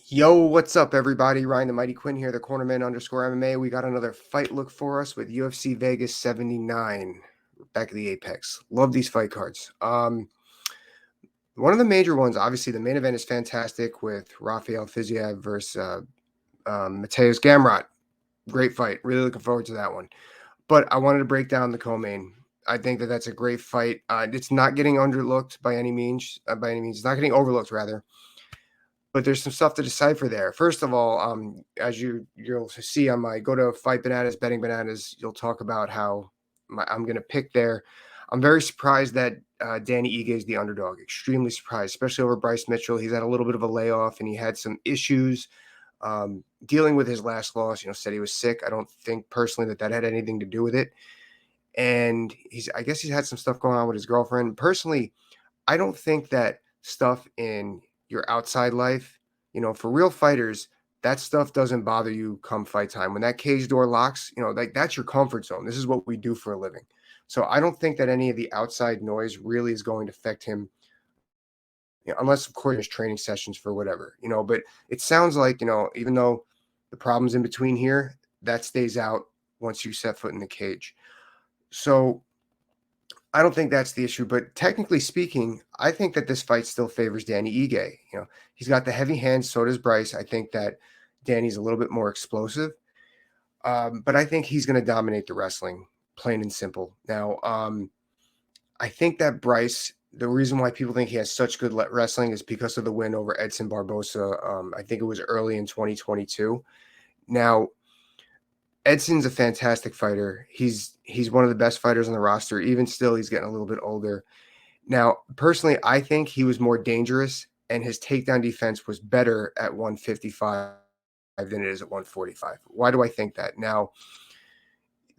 Yo, what's up, everybody? Ryan the Mighty Quinn here, the cornerman underscore MMA. We got another fight look for us with UFC Vegas 79, back of the Apex. Love these fight cards. One of the major ones, obviously, the main event is fantastic with Rafael Fiziev versus Mateusz Gamrot. Great fight. Really looking forward to that one. But I wanted to break down the co-main. I think that that's a great fight. It's not getting underlooked by any means. It's not getting overlooked, rather. But there's some stuff to decipher there. First of all, as you'll see on my go to Fight Bananas, Betting Bananas, you'll talk about how I'm going to pick there. I'm very surprised that Danny Ige is the underdog. Extremely surprised, especially over Bryce Mitchell. He's had a little bit of a layoff, and he had some issues dealing with his last loss. Said he was sick. I don't think personally that had anything to do with it. And I guess he's had some stuff going on with his girlfriend. Personally, I don't think that stuff in your outside life, for real fighters, that stuff doesn't bother you come fight time. When that cage door locks, like that's your comfort zone. This is what we do for a living. So I don't think that any of the outside noise really is going to affect him, unless of course his training sessions for whatever, but it sounds like, even though the problems in between here, that stays out once you set foot in the cage. So I don't think that's the issue, but technically speaking, I think that this fight still favors Danny Ige. He's got the heavy hands, so does Bryce. I think that Danny's a little bit more explosive, but I think he's going to dominate the wrestling, plain and simple. Now, I think that Bryce, the reason why people think he has such good wrestling is because of the win over Edson Barbosa. I think it was early in 2022. Now, Edson's a fantastic fighter. He's one of the best fighters on the roster. Even still, he's getting a little bit older. Now, personally, I think he was more dangerous and his takedown defense was better at 155 than it is at 145. Why do I think that? Now,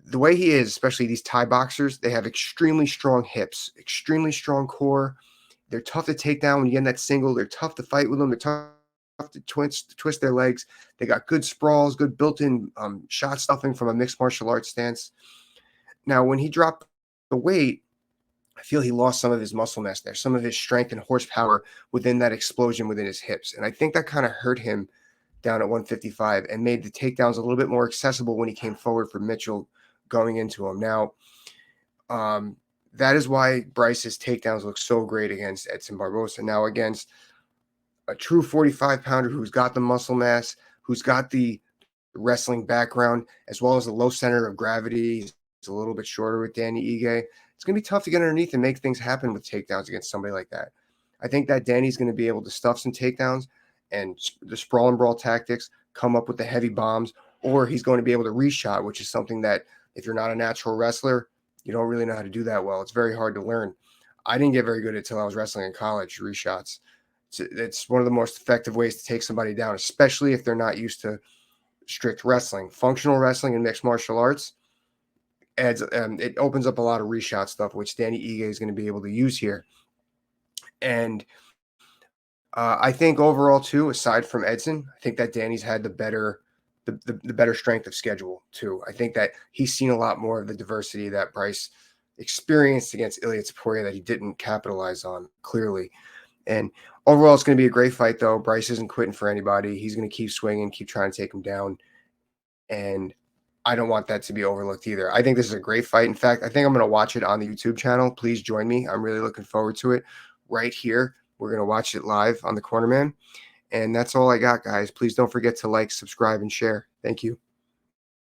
the way he is, especially these Thai boxers, they have extremely strong hips, extremely strong core. They're tough to take down when you get in that single. They're tough to fight with them. They're tough to twist their legs. They got good sprawls, good built-in shot stuffing from a mixed martial arts stance. Now, when he dropped the weight, I feel he lost some of his muscle mass there, some of his strength and horsepower within that explosion within his hips. And I think that kind of hurt him down at 155 and made the takedowns a little bit more accessible when he came forward for Mitchell going into him. Now, that is why Bryce's takedowns look so great against Edson Barbosa. Now, against a true 45-pounder who's got the muscle mass, who's got the wrestling background, as well as the low center of gravity. He's a little bit shorter with Danny Ige. It's going to be tough to get underneath and make things happen with takedowns against somebody like that. I think that Danny's going to be able to stuff some takedowns and the sprawl and brawl tactics, come up with the heavy bombs, or he's going to be able to reshot, which is something that if you're not a natural wrestler, you don't really know how to do that well. It's very hard to learn. I didn't get very good at it until I was wrestling in college, reshots. It's one of the most effective ways to take somebody down, especially if they're not used to strict wrestling. Functional wrestling and mixed martial arts it opens up a lot of reshot stuff, which Danny Ige is going to be able to use here. And I think overall, too, aside from Edson, I think that Danny's had the better strength of schedule, too. I think that he's seen a lot more of the diversity that Bryce experienced against Ilya Taporia that he didn't capitalize on, clearly. And overall, it's going to be a great fight, though. Bryce isn't quitting for anybody. He's going to keep swinging, keep trying to take him down. And I don't want that to be overlooked either. I think this is a great fight. In fact, I think I'm going to watch it on the YouTube channel. Please join me. I'm really looking forward to it right here. We're going to watch it live on the Cornerman. And that's all I got, guys. Please don't forget to like, subscribe, and share. Thank you.